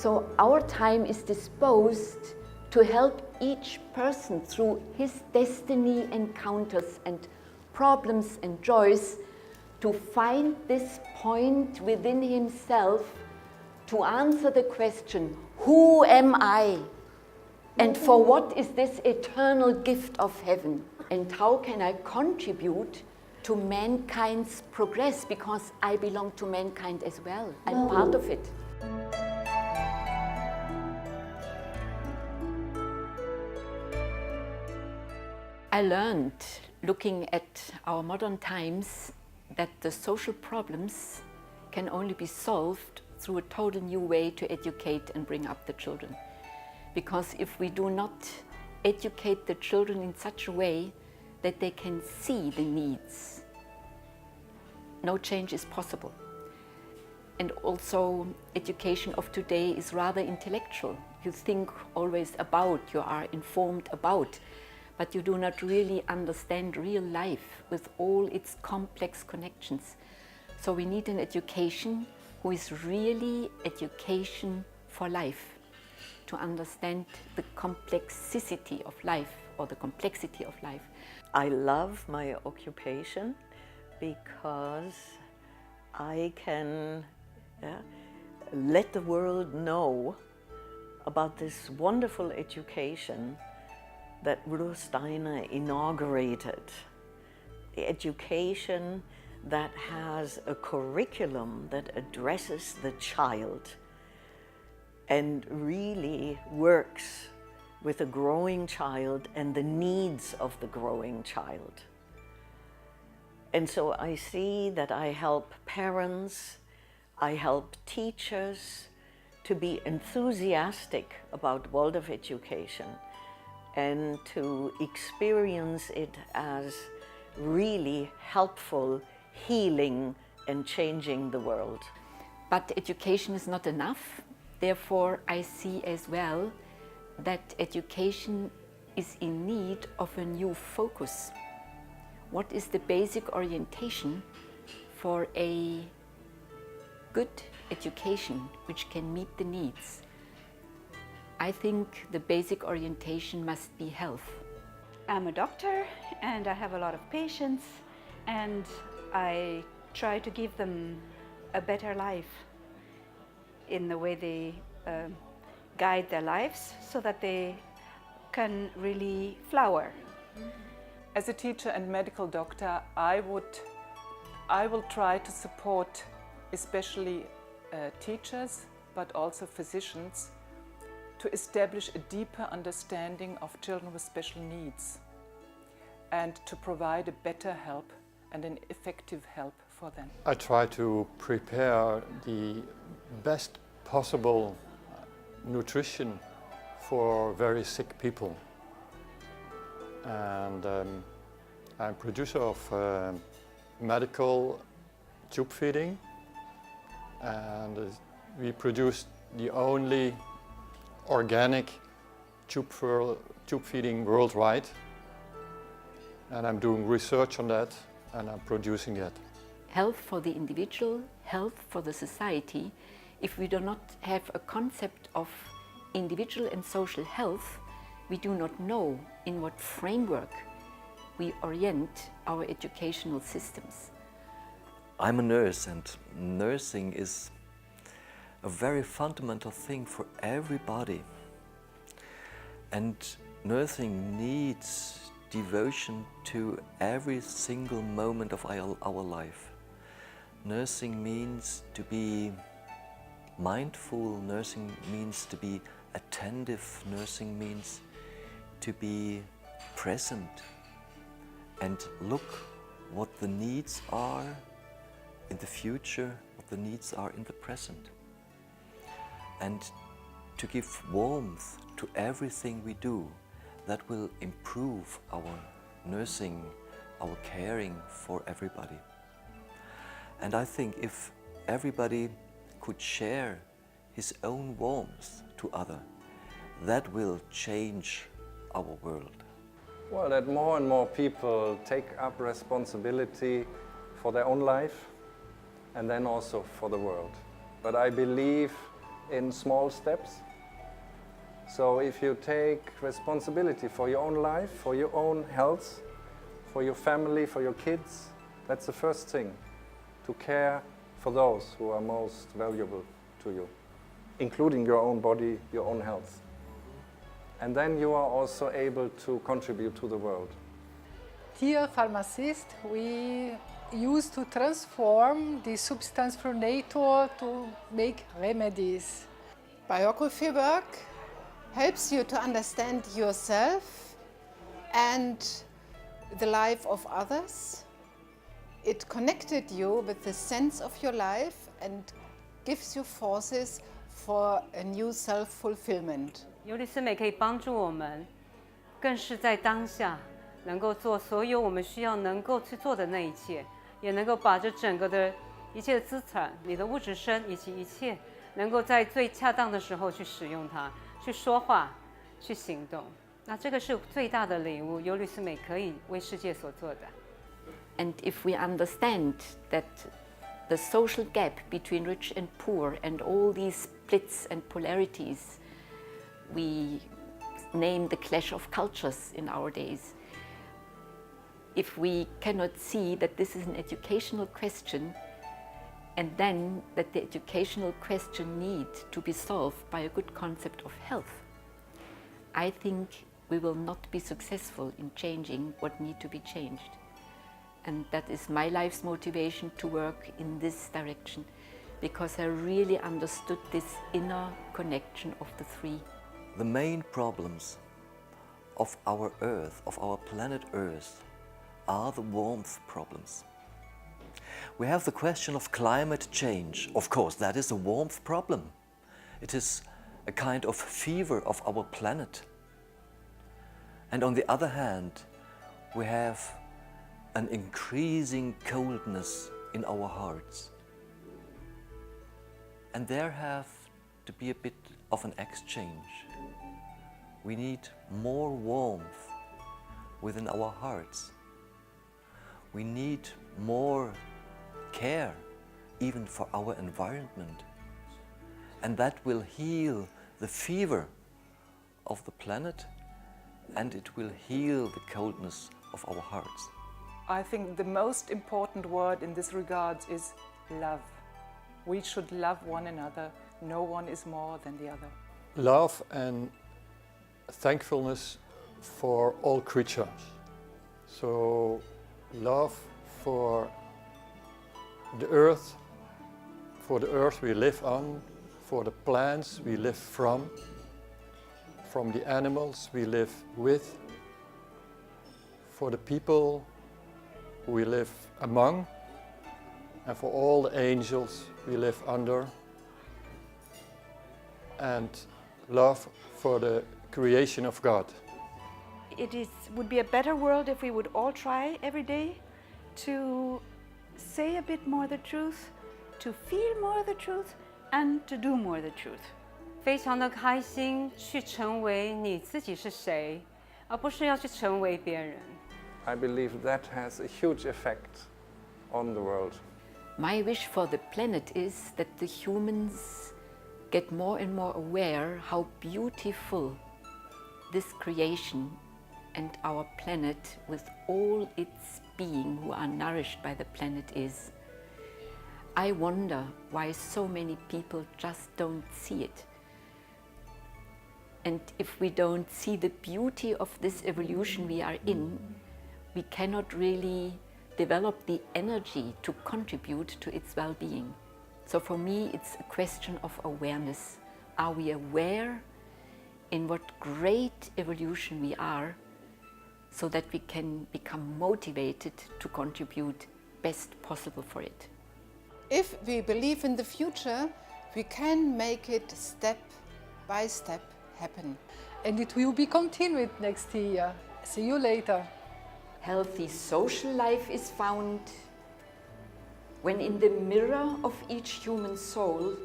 So our time is disposed to help each person through his destiny encounters and problems and joys to find this point within himself to answer the question, who am I? And for what is this eternal gift of heaven? And how can I contribute to mankind's progress? Because I belong to mankind as well. I'm part of it. I learned, looking at our modern times, that the social problems can only be solved through a total new way to educate and bring up the children. Because if we do not educate the children in such a way that they can see the needs, no change is possible. And also, education of today is rather intellectual. You think always about, you are informed about, but you do not really understand real life with all its complex connections. So we need an education who is really education for life, to understand the complexity of life or the complexity of life. I love my occupation because I can let the world know about this wonderful education that Rudolf Steiner inaugurated. The education that has a curriculum that addresses the child and really works with a growing child and the needs of the growing child. And so I see that I help parents, I help teachers to be enthusiastic about Waldorf education and to experience it as really helpful, healing and changing the world. But education is not enough. Therefore, I see as well that education is in need of a new focus. What is the basic orientation for a good education which can meet the needs? I think the basic orientation must be health. I'm a doctor and I have a lot of patients, and I try to give them a better life in the way they guide their lives so that they can really flower. As a teacher and medical doctor, I will try to support especially teachers, but also physicians, to establish a deeper understanding of children with special needs and to provide a better help and an effective help for them. I try to prepare the best possible nutrition for very sick people. And I'm producer of medical tube feeding, and we produce the only organic tube feeding worldwide. And I'm doing research on that, and I'm producing that. Health for the individual, health for the society. If we do not have a concept of individual and social health, we do not know in what framework we orient our educational systems. I'm a nurse, and nursing is a very fundamental thing for everybody. And nursing needs devotion to every single moment of our life. Nursing means to be mindful, nursing means to be attentive, nursing means to be present and look what the needs are in the future, what the needs are in the present. And to give warmth to everything we do that will improve our nursing, our caring for everybody. And I think if everybody could share his own warmth to others, that will change our world. Well, that more and more people take up responsibility for their own life and then also for the world. But I believe in small steps. So if you take responsibility for your own life, for your own health, for your family, for your kids, that's the first thing, to care for those who are most valuable to you, including your own body, your own health. And then you are also able to contribute to the world. Dear pharmacist, we used to transform the substance from nature to make remedies. Biography work helps you to understand yourself and the life of others. It connected you with the sense of your life and gives you forces for a new self-fulfillment. 尤里斯美可以帮助我们，更是在当下能够做所有我们需要能够去做的那一切，也能够把这整个的一切的资产，你的物质身以及一切，能够在最恰当的时候去使用它，去说话，去行动。那这个是最大的礼物，尤里斯美可以为世界所做的。And if we understand that the social gap between rich and poor and all these splits and polarities we name the clash of cultures in our days, if we cannot see that this is an educational question, and then that the educational question needs to be solved by a good concept of health, I think we will not be successful in changing what needs to be changed. And that is my life's motivation to work in this direction, because I really understood this inner connection of the three. The main problems of our Earth, of our planet Earth, are the warmth problems. We have the question of climate change. Of course, that is a warmth problem. It is a kind of fever of our planet. And on the other hand, we have an increasing coldness in our hearts. And there have to be a bit of an exchange. We need more warmth within our hearts. We need more care, even for our environment. And that will heal the fever of the planet, and it will heal the coldness of our hearts. I think the most important word in this regard is love. We should love one another. No one is more than the other. Love and thankfulness for all creatures. So love for the earth we live on, for the plants we live from the animals we live with, for the people we live among, and for all the angels we live under, and love for the creation of God. It would be a better world if we would all try every day to say a bit more the truth, to feel more the truth, and to do more the truth. 非常的开心去成为你自己是谁，而不是要去成为别人。I believe that has a huge effect on the world. My wish for the planet is that the humans get more and more aware how beautiful this creation and our planet with all its being who are nourished by the planet is. I wonder why so many people just don't see it. And if we don't see the beauty of this evolution we are in, we cannot really develop the energy to contribute to its well-being. So for me, it's a question of awareness. Are we aware in what great evolution we are, so that we can become motivated to contribute best possible for it? If we believe in the future, we can make it step by step happen. And it will be continued next year. See you later. Healthy social life is found when in the mirror of each human soul,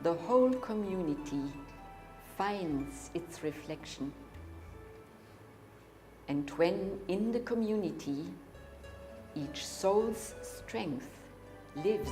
the whole community finds its reflection. And when in the community, each soul's strength lives